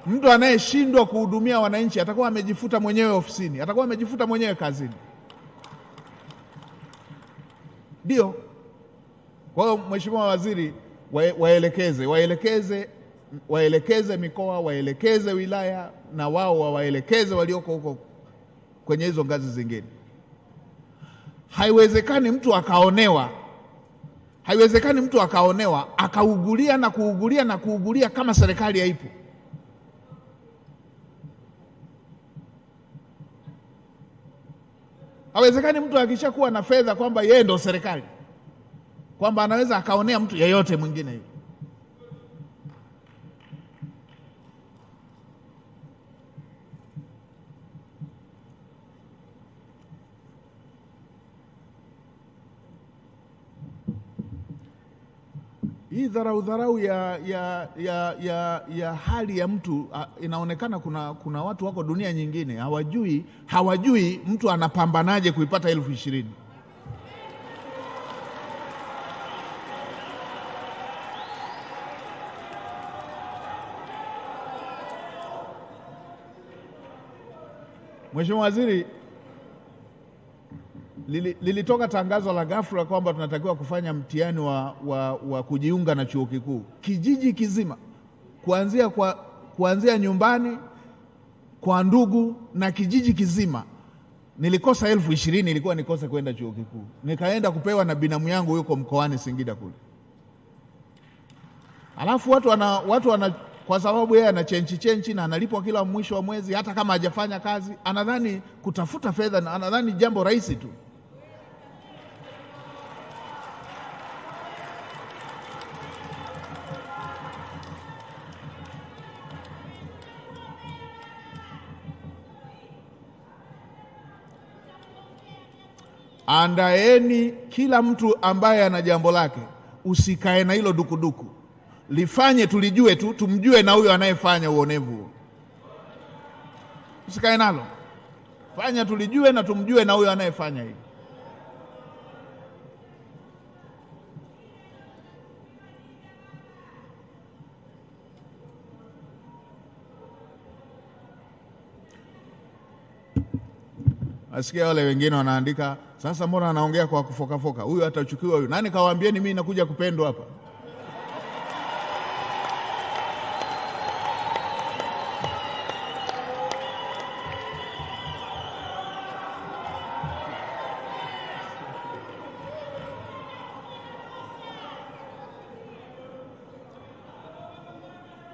Mtu anayeshindwa kuhudumia wananchi atakuwa amejifuta mwenyewe ofisini, atakuwa amejifuta mwenyewe kazini. Ndio. Kwa hiyo Mheshimiwa Waziri, waelekeze mikoa, waelekeze wilaya, na wao waelekeze walioko huko kwenye hizo ngazi zingine. Haiwezekani mtu akaonewa akaugulia na kuugulia kama serikali haipo. Haiwezekani mtu akishakuwa na fedha kwamba yeye ndo serikali, kwamba anaweza akaonea mtu yeyote mwingine hivi. Hii dharau ya hali ya mtu inaonekana. Kuna watu wako dunia nyingine hawajui mtu anapambanaje kuipata 20,000. Mheshimiwa Waziri, lilitoka tangazo la ghafla kwamba tunatakiwa kufanya mtihani wa kujiunga na chuo kikuu. Kijiji kizima, kuanzia nyumbani kwa ndugu na kijiji kizima, nilikosa 20,000 ilikuwa nikose kwenda chuo kikuu. Nikaenda kupewa na binamu yangu yuko mkoani Singida kule. Alafu watu wana kwa sababu yeye ana chenchi na analipwa kila mwisho wa mwezi, hata kama hajafanya kazi, anadhani kutafuta fedha, anadhani jambo rahisi tu. Andaeni kila mtu ambaye ana jambo lake, usikae na hilo dukuduku. Lifanye tulijue tu, tumjue na huyo anayefanya uonevu. Usikae nalo. Fanya tulijue na tumjue na huyo anayefanya hivi. Asikia wale wengine wanaandika, sasa mbona anaongea kwa kufoka? Huyu atachukiwa huyu. Nani kawaambieni mimi nakuja kupendwa hapa?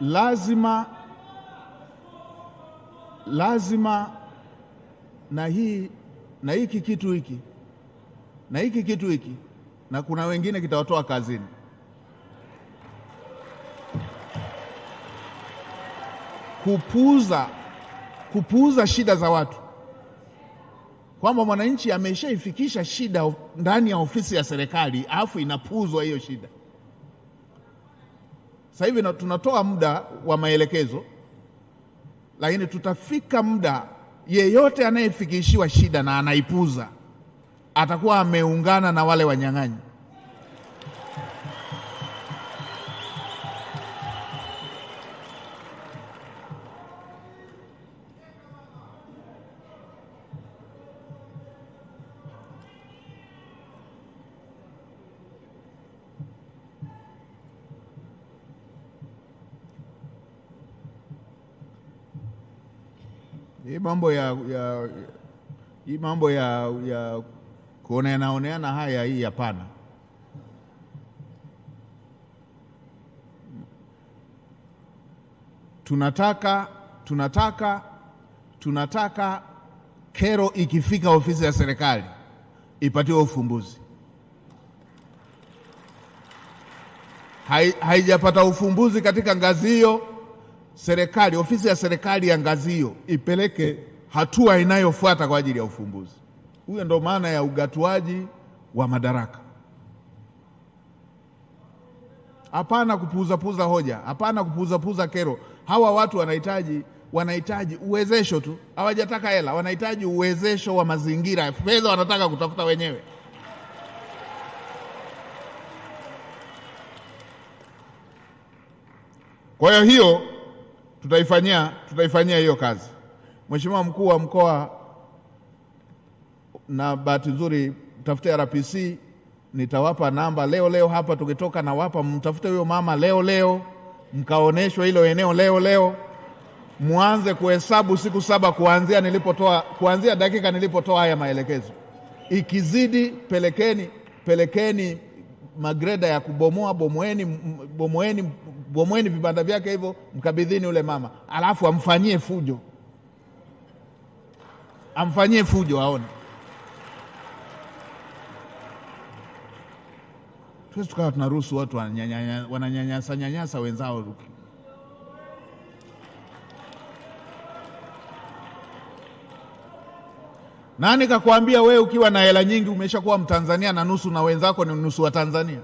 Lazima na hiki kitu hiki na kuna wengine kitawatoa kazini. Kupuuza shida za watu, kwamba mwananchi ameshaifikisha shida ndani ya ofisi ya serikali alafu inapuuzwa hiyo shida. Sasa hivi tunatoa muda wa maelekezo, lakini tutafika muda yeyote anayefikishiwa shida na anaipuza atakuwa ameungana na wale wanyang'anyi. Hii mambo ya kuoneana haya, hii hapana. Tunataka kero ikifika ofisi ya serikali ipatiwe ufumbuzi. Haijapata ufumbuzi katika ngazi hiyo, serikali, ofisi ya serikali ya ngazi hiyo ipeleke hatua inayofuata kwa ajili ya ufumbuzi. Huyo ndo maana ya ugatuaji wa madaraka. Hapana kupuuza hoja, hapana kupuuza kero. Hawa watu wanahitaji uwezesho tu, hawajataka hela, wanahitaji uwezesho wa mazingira. Fedha wanataka kutafuta wenyewe. Kwa hiyo tutaifanyia hiyo kazi. Mheshimiwa Mkuu wa Mkoa, na bahati nzuri tafute RPC, nitawapa namba leo hapa tukitoka, na wapa mtafute huyo mama leo, mkaoneshwe hilo eneo leo, muanze kuhesabu siku 7 kuanzia dakika nilipotoa haya maelekezo. Ikizidi pelekeni magreda ya kubomoa, bomoeni vibanda vyake hivyo, mkabidhini ule mama, alafu amfanyie fujo aone. Tuwezi tukawa tunaruhusu watu wananyanyasa wenzao. Nani kakwambia wewe ukiwa na hela nyingi umeshakuwa Mtanzania na nusu na wenzako ni nusu wa Tanzania?